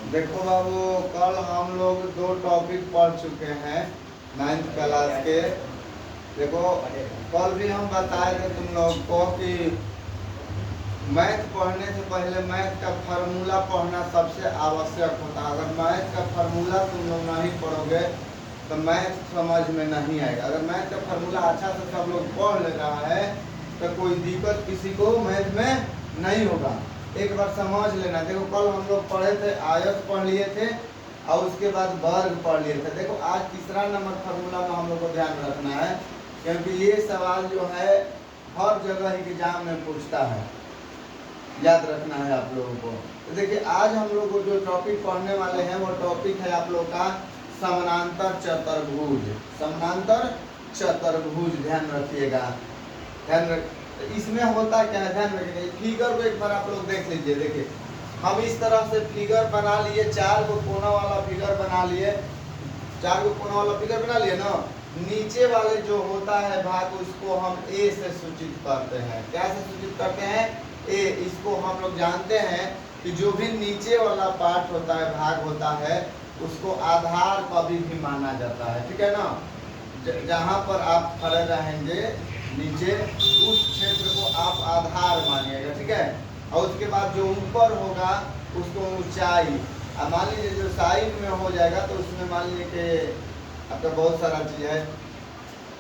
देखो बाबू, कल हम लोग दो टॉपिक पढ़ चुके हैं नाइन्थ क्लास के। देखो, कल भी हम बताए थे तुम लोग को कि मैथ पढ़ने से पहले मैथ का फार्मूला पढ़ना सबसे आवश्यक होता है। अगर मैथ का फार्मूला तुम लोग नहीं पढ़ोगे तो मैथ समझ में नहीं आएगा। अगर मैथ का फार्मूला अच्छा से सब लोग पढ़ ले रहा है तो कोई दिक्कत किसी को मैथ में नहीं होगा। एक बार समझ लेना। देखो, कल हम लोग पढ़े थे, आयत पढ़ लिए थे और उसके बाद वर्ग पढ़ लिए थे। देखो, आज तीसरा नंबर फार्मूला में हम लोग को ध्यान रखना है, क्योंकि ये सवाल जो है हर जगह एग्जाम में पूछता है, याद रखना है आप लोगों को। तो देखिए, आज हम लोग जो टॉपिक पढ़ने वाले हैं वो टॉपिक है आप लोग का समानांतर चतुर्भुज। समानांतर चतुर्भुज, ध्यान रखिएगा। इसमें होता क्या है, ध्यान रखिएगा। फिगर को एक बार आप लोग देख लीजिए। देखिए, हम इस तरह से फिगर बना लिए, चार को कोना वाला फिगर बना लिए, चार को कोना वाला फिगर बना लिए ना। नीचे वाले जो होता है भाग, उसको हम ए से सूचित करते हैं। क्या से सूचित करते हैं? ए। इसको हम लोग जानते हैं कि जो भी नीचे वाला पार्ट होता है, भाग होता है, उसको आधार कभी भी माना जाता है। ठीक है ना। जहाँ पर आप खड़े रहेंगे नीचे, उस क्षेत्र को आप आधार मानिएगा। ठीक है। और उसके बाद जो ऊपर होगा उसको ऊंचाई। अब मान लीजिए जो साइड में हो जाएगा तो उसमें मान लीजिए कि आपका बहुत सारा चीज है।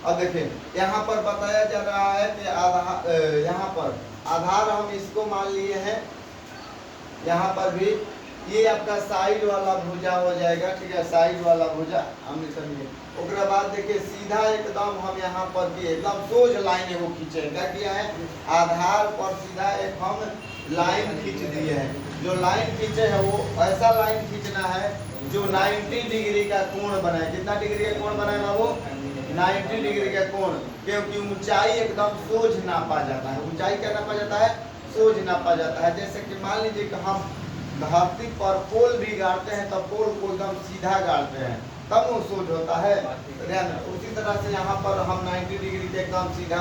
अब देखिए, यहाँ पर बताया जा रहा है कि आधार, यहाँ पर आधार हम इसको मान लिए हैं। यहाँ पर भी ये आपका साइड वाला भुजा हो जाएगा। ठीक है, साइड वाला भुजा हमने समझे। उसके बाद देखिए, सीधा एकदम हम यहाँ पर भी एकदम सोज लाइन वो खींचे। क्या किया है? आधार पर सीधा एक हम लाइन खींच दिए हैं। जो लाइन खींचे है वो ऐसा लाइन खींचना है जो 90 डिग्री का कोण बनाए। कितना डिग्री का कोण बनाएगा वो? 90 डिग्री का कोण। क्योंकि ऊंचाई एकदम सोज नापा जाता है। ऊंचाई क्या नापा जाता है? सोज नापा जाता है। जैसे कि मान लीजिए कि हम धरती पर पोल भी गाड़ते हैं तब पोल को एकदम सीधा गाड़ते हैं, तब वो सोज होता है। उसी तरह से यहाँ पर हम 90 डिग्री के एकदम सीधा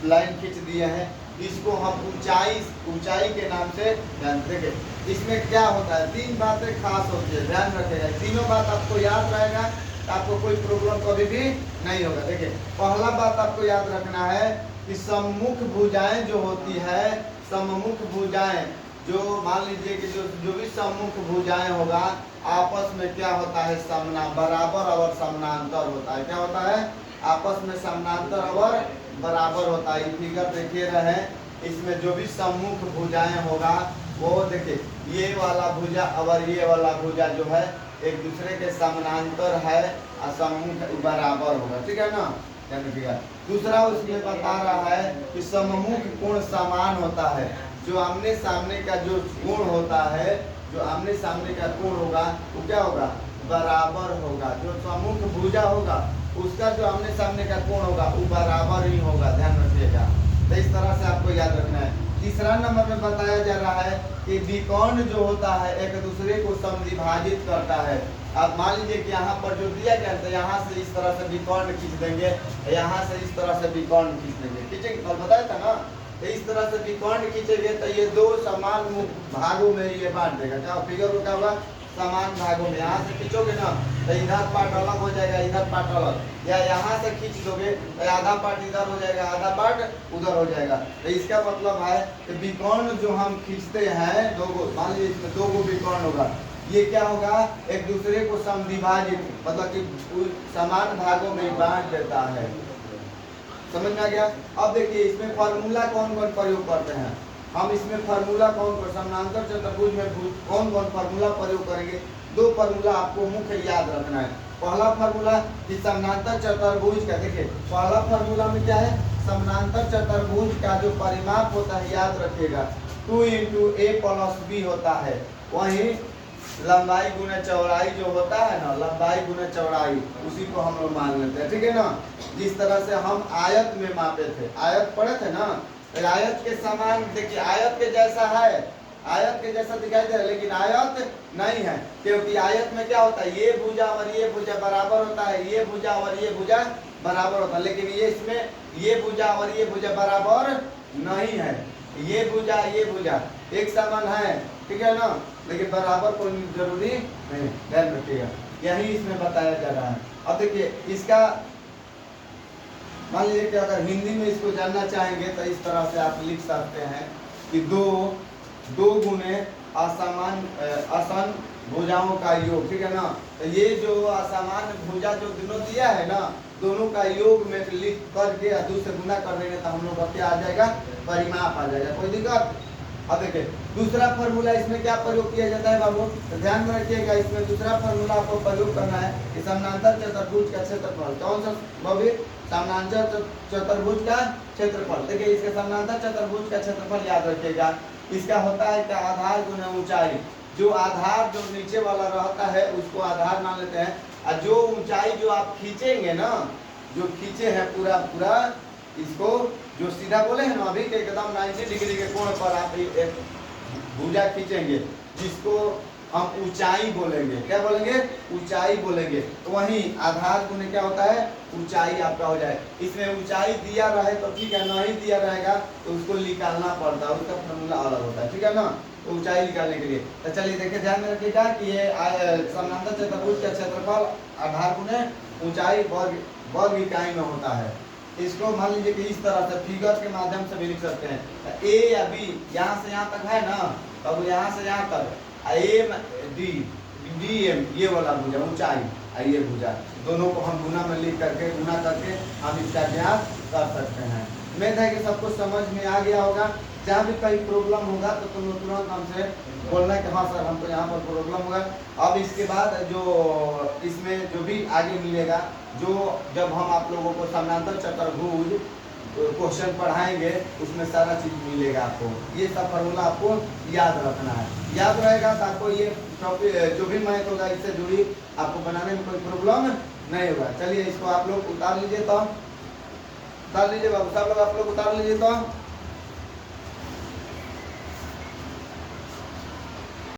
लाइन खींच दिए हैं। इसको हम ऊंचाई के नाम से ध्यान देंगे। इसमें क्या होता है? तीन बातें खास होती है, ध्यान रखेगा। तीनों बात आपको याद रहेगा, आपको कोई प्रॉब्लम कभी भी नहीं होगा। देखिए, पहला बात आपको याद रखना है कि सम्मुख भुजाएं जो होती है, सम्मुख भुजाएं जो मान लीजिए कि जो भी सम्मुख भुजाएं होगा, आपस में क्या होता है? बराबर और समानांतर होता है। क्या होता है? आपस में समानांतर और बराबर होता है। फिगर देखिए रहे, इसमें जो भी सम्मुख भुजाएं होगा वो देखिए, ये वाला भुजा और ये वाला भुजा जो है एक दूसरे के समानांतर है और सम्मुख बराबर होगा। ठीक है ना। दूसरा उसमें बता रहा है कि सम्मुख कोण समान होता है। जो आमने सामने का जो कोण होता है, जो आमने सामने का कोण होगा वो क्या होगा? बराबर होगा। जो सम्मुख भुजा होगा उसका जो आमने सामने का कोण होगा वो बराबर ही होगा। ध्यान रखिएगा। तो इस तरह से आपको याद रखना है। तीसरा नंबर में बताया जा रहा है कि विकर्ण जो होता है एक दूसरे को समद्विभाजित करता है। अब मान लीजिए कि यहाँ पर जो दिया गया है, यहाँ से इस तरह से विकर्ण खींच देंगे, यहाँ से इस तरह से विकर्ण खींच देंगे। खींचेंगे, कल बताया था ना। तो इस तरह से विकर्ण खींचेंगे तो ये दो समान भागों में ये बांट देगा। क्या फिगर को क्या होगा? समान भागों में। यहाँ से खींचोगे ना तो इधर पार्ट अलग हो जाएगा, इधर पार्ट अलग, या यहाँ से खींच दोगे तो आधा पार्ट इधर हो जाएगा, आधा पार्ट उधर हो जाएगा। तो इसका मतलब है कि विकर्ण जो हम खींचते हैं, दो गो, मान लीजिए इसमें दो गो विकर्ण होगा, ये क्या होगा? एक दूसरे को समद्विभाजित, मतलब कि समान भागों में बांट देता है। समझ में आ गया? अब देखिए, इसमें फार्मूला कौन कौन प्रयोग करते हैं हम। इसमें फार्मूला कौन कौन, समानांतर चतुर्भुज में कौन कौन फार्मूला प्रयोग करेंगे? दो फार्मूला आपको मुख्य याद रखना है। पहला फार्मूला कि समानांतर चतुर्भुज का, देखिए पहला फार्मूला में क्या है? समानांतर चतुर्भुज का जो परिमाप होता है, याद रखिएगा, 2 × a + b होता है। वहीं लंबाई गुना चौड़ाई जो होता है ना, लंबाई गुना चौड़ाई, उसी को हम लोग मान लेते हैं। ठीक है ना। जिस तरह से हम आयत में मापे थे, आयत पढ़े थे ना, तो आयत के समान, देखिए आयत के जैसा है, आयत के जैसा दिखाई दे रहा है, लेकिन आयत नहीं है। क्योंकि आयत में क्या होता है? ये भुजा और ये भुजा बराबर होता है, ये भुजा और ये भुजा बराबर होता है। लेकिन ये इसमें ये भुजा और ये भुजा बराबर नहीं है। ये भुजा एक समान है। ठीक है ना। लेकिन बराबर कोई जरूरी नहीं, ध्यान रखिएगा, यही इसमें बताया जा रहा है। अब देखिए इसका मान लीजिए कि अगर हिंदी में इसको जानना चाहेंगे तो इस तरह से आप लिख सकते हैं कि दो गुने असमान भुजाओं का योग, ठीक है ना। तो ये जो असमान भुजा जो दोनों दिया है ना, दोनों का योग में लिख करके 2 से गुना कर देंगे तो हम लोग का क्या आ जाएगा, परिमाप आ जाएगा, कोई दिक्कत। अब देखिए दूसरा फार्मूला इसमें क्या प्रयोग किया जाता है बाबू, तो ध्यान में रखिएगा, इसमें दूसरा फार्मूला आपको प्रयोग करना है कि समानांतर चतुर्भुज का क्षेत्रफल, कौन सा बाबू, समानांतर चतुर्भुज का क्षेत्रफल। देखिए इसके समानांतर चतुर्भुज का क्षेत्रफल याद रखिएगा, इसका होता है कि आधार गुना ऊंचाई, जो आधार जो नीचे वाला रहता है उसको आधार मान लेते हैं, और जो ऊंचाई जो आप खींचेंगे ना, जो खींचे हैं पूरा पूरा इसको, जो सीधा बोले हैं ना अभी के एकदम 90 डिग्री के कोण पर आप एक भुजा खींचेंगे, जिसको हम ऊंचाई बोलेंगे, क्या बोलेंगे, ऊंचाई बोलेंगे। तो वहीं आधार गुने क्या होता है, ऊंचाई आपका हो जाए। इसमें ऊंचाई दिया रहे तो ठीक है, नहीं दिया रहेगा तो उसको निकालना पड़ता है, उसका फॉर्मूला अलग होता है, ठीक है ना। तो ऊंचाई निकालने के लिए तो चलिए देखिए, ध्यान में रखिएगा कि ये समानांतर चतुर्भुज का क्षेत्रफल आधार गुने ऊंचाई वर्ग इकाई में होता है। इसको मान लीजिए कि इस तरह से फिगर के माध्यम से भी लिख सकते हैं, ए या बी यहाँ से यहाँ तक है ना, तब यहाँ से यहाँ तक एम डी डी एम ये वाला भुजा ऊंचाई, ये भुजा दोनों को हम गुना में लिख करके गुना करके हम इसका ज्ञात कर सकते हैं। उम्मीद है कि सब कुछ समझ में आ गया होगा। जहाँ भी कहीं प्रॉब्लम होगा तो तुम तुरंत हमसे बोलना कि हाँ सर हमको यहाँ पर प्रॉब्लम होगा। अब इसके बाद जो इसमें जो भी आगे मिलेगा, जो जब हम आप लोगों को समानांतर चतुर्भुज क्वेश्चन पढ़ाएंगे उसमें सारा चीज मिलेगा आपको, ये सब फार्मूला आपको याद रखना है। याद रहेगा तो आपको ये टॉपिक जो भी मैथ होगा इससे जुड़ी आपको बनाने में कोई प्रॉब्लम नहीं होगा। चलिए इसको आप लोग उतार लीजिए, तो उतार लीजिए बाबू, सब लोग आप लोग उतार लीजिए तो।